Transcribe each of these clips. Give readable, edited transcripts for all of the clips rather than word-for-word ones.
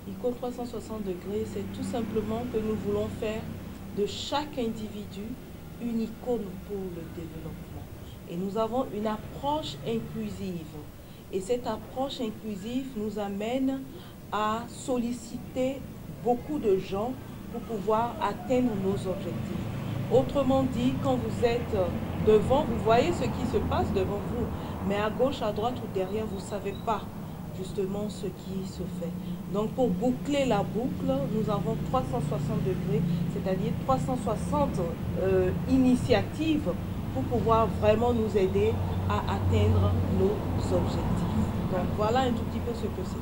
ICO 360 degrés, c'est tout simplement que nous voulons faire de chaque individu une icône pour le développement. Et nous avons une approche inclusive. Et cette approche inclusive nous amène à solliciter beaucoup de gens pour pouvoir atteindre nos objectifs. Autrement dit, quand vous êtes devant, vous voyez ce qui se passe devant vous, mais à gauche, à droite ou derrière, vous ne savez pas justement ce qui se fait. Donc pour boucler la boucle, nous avons 360 degrés, c'est-à-dire 360 initiatives pour pouvoir vraiment nous aider à atteindre nos objectifs. Donc voilà un tout petit peu ce que c'est.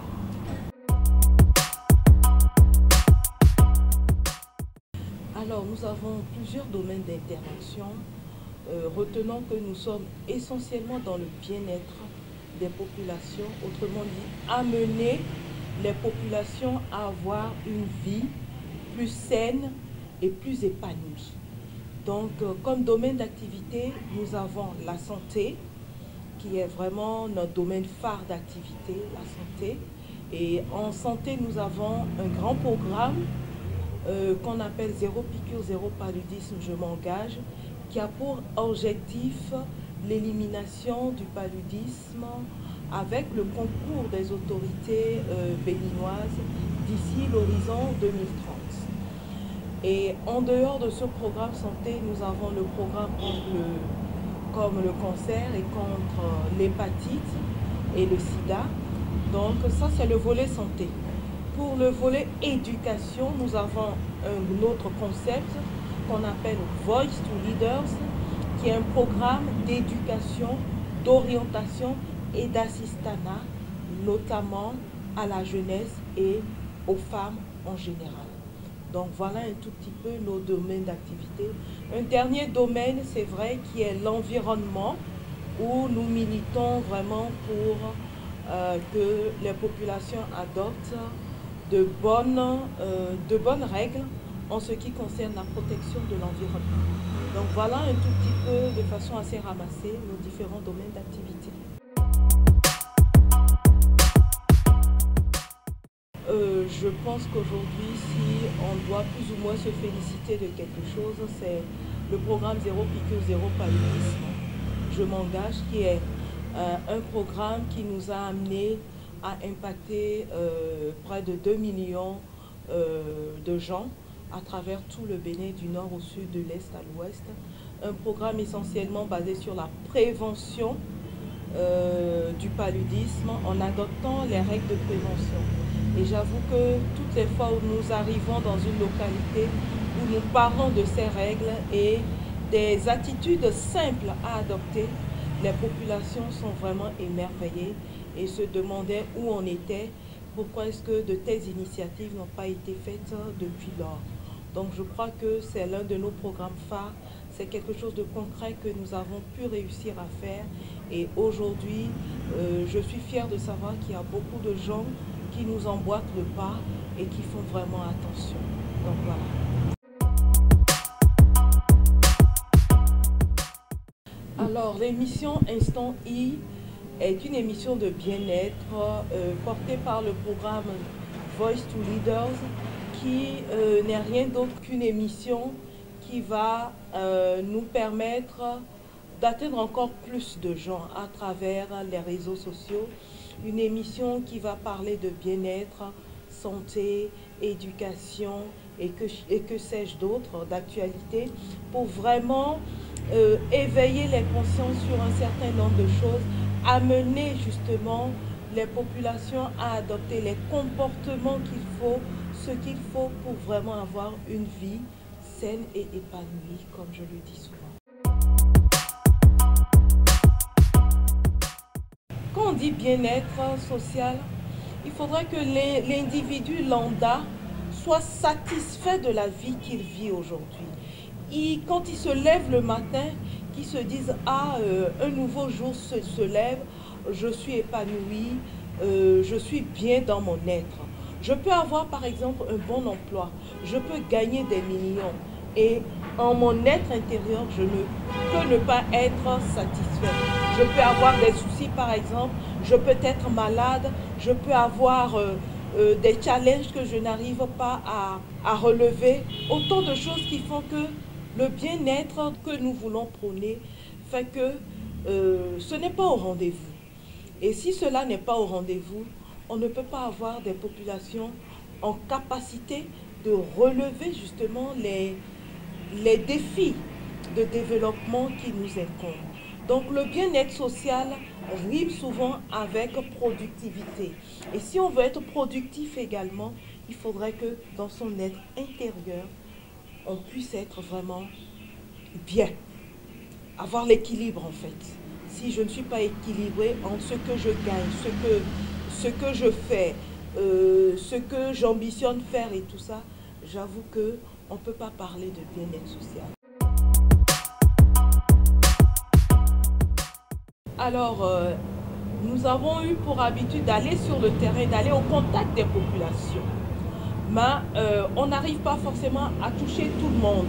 Alors nous avons plusieurs domaines d'intervention. Retenons que nous sommes essentiellement dans le bien-être des populations, autrement dit, amener les populations à avoir une vie plus saine et plus épanouie. Donc, comme domaine d'activité, nous avons la santé, qui est vraiment notre domaine phare d'activité, la santé. Et en santé, nous avons un grand programme qu'on appelle Zéro piqûre, zéro paludisme, je m'engage, qui a pour objectif l'élimination du paludisme avec le concours des autorités béninoises d'ici l'horizon 2030. Et en dehors de ce programme santé, nous avons le programme comme le cancer et contre l'hépatite et le sida. Donc ça, c'est le volet santé. Pour le volet éducation, nous avons un autre concept qu'on appelle Voice to Leaders, qui est un programme d'éducation, d'orientation et d'assistanat, notamment à la jeunesse et aux femmes en général. Donc voilà un tout petit peu nos domaines d'activité. Un dernier domaine, c'est vrai, qui est l'environnement, où nous militons vraiment pour que les populations adoptent de bonnes règles en ce qui concerne la protection de l'environnement. Donc voilà un tout petit peu, de façon assez ramassée, nos différents domaines d'activité. Je pense qu'aujourd'hui, si on doit plus ou moins se féliciter de quelque chose, c'est le programme Zéro piqûre, zéro paludisme, je m'engage, qui est un programme qui nous a amené à impacter près de 2 millions de gens à travers tout le Bénin, du nord au sud, de l'est à l'ouest. Un programme essentiellement basé sur la prévention du paludisme en adoptant les règles de prévention. Et j'avoue que toutes les fois où nous arrivons dans une localité où nous parlons de ces règles et des attitudes simples à adopter, les populations sont vraiment émerveillées et se demandaient où on était, pourquoi est-ce que de telles initiatives n'ont pas été faites depuis lors. Donc je crois que c'est l'un de nos programmes phares, c'est quelque chose de concret que nous avons pu réussir à faire. Et aujourd'hui, je suis fière de savoir qu'il y a beaucoup de gens qui nous emboîtent le pas et qui font vraiment attention. Donc voilà. Alors l'émission Instant I est une émission de bien-être portée par le programme Voice to Leaders, qui n'est rien d'autre qu'une émission qui va nous permettre d'atteindre encore plus de gens à travers les réseaux sociaux. Une émission qui va parler de bien-être, santé, éducation et que sais-je d'autre d'actualité pour vraiment éveiller les consciences sur un certain nombre de choses, amener justement les populations à adopter les comportements qu'il faut, ce qu'il faut pour vraiment avoir une vie saine et épanouie, comme je le dis souvent. Quand on dit bien-être social, il faudrait que l'individu lambda soit satisfait de la vie qu'il vit aujourd'hui. Quand il se lève le matin, qu'il se dise « Ah, un nouveau jour se lève, je suis épanoui, je suis bien dans mon être ». Je peux avoir par exemple un bon emploi, je peux gagner des millions, Et en mon être intérieur, je ne peux ne pas être satisfait. Je peux avoir des soucis, par exemple, je peux être malade, je peux avoir des challenges que je n'arrive pas à relever. Autant de choses qui font que le bien-être que nous voulons prôner fait que ce n'est pas au rendez-vous. Et si cela n'est pas au rendez-vous, on ne peut pas avoir des populations en capacité de relever justement les défis de développement qui nous incombent. Donc le bien-être social rime souvent avec productivité. Et si on veut être productif également, il faudrait que dans son être intérieur, on puisse être vraiment bien, avoir l'équilibre en fait. Si je ne suis pas équilibré entre ce que je gagne, ce que je fais, ce que j'ambitionne faire et tout ça, j'avoue qu'on ne peut pas parler de bien-être social. Alors, nous avons eu pour habitude d'aller sur le terrain, d'aller au contact des populations. Mais on n'arrive pas forcément à toucher tout le monde.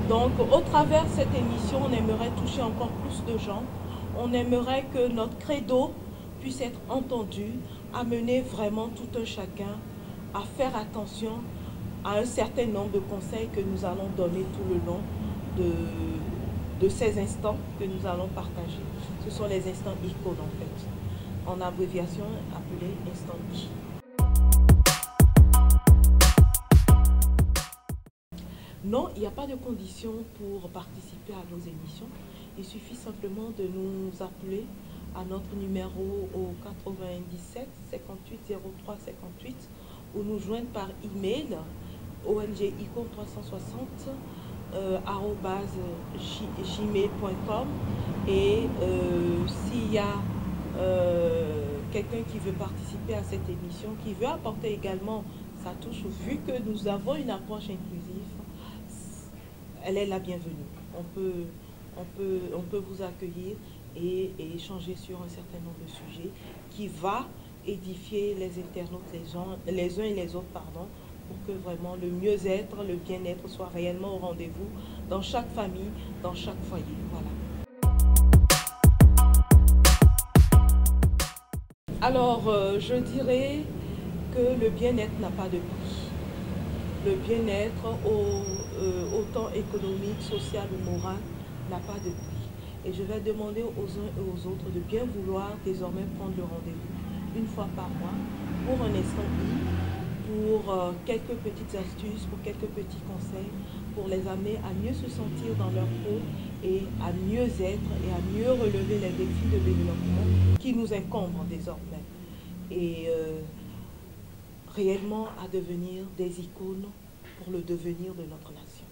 Donc, au travers de cette émission, on aimerait toucher encore plus de gens. On aimerait que notre credo puisse être entendu, amener vraiment tout un chacun à faire attention à un certain nombre de conseils que nous allons donner tout le long de ces instants que nous allons partager. Ce sont les instants ICON en fait, en abréviation appelés instants I. Non, il n'y a pas de condition pour participer à nos émissions. Il suffit simplement de nous appeler à notre numéro au 97 58 03 58 ou nous joindre par email ongicon360 @gmail.com et s'il y a quelqu'un qui veut participer à cette émission, qui veut apporter également sa touche, vu que nous avons une approche inclusive, elle est la bienvenue. On peut vous accueillir et échanger sur un certain nombre de sujets qui va édifier les internautes, les uns et les autres, pardon, pour que vraiment le mieux-être, le bien-être soit réellement au rendez-vous dans chaque famille, dans chaque foyer. Voilà. Alors, je dirais que le bien-être n'a pas de prix. Le bien-être, autant économique, social ou moral, n'a pas de prix. Et je vais demander aux uns et aux autres de bien vouloir désormais prendre le rendez-vous une fois par mois pour un instant pour quelques petites astuces, pour quelques petits conseils, pour les amener à mieux se sentir dans leur peau et à mieux être et à mieux relever les défis de développement qui nous encombrent désormais. Et réellement à devenir des icônes pour le devenir de notre nation.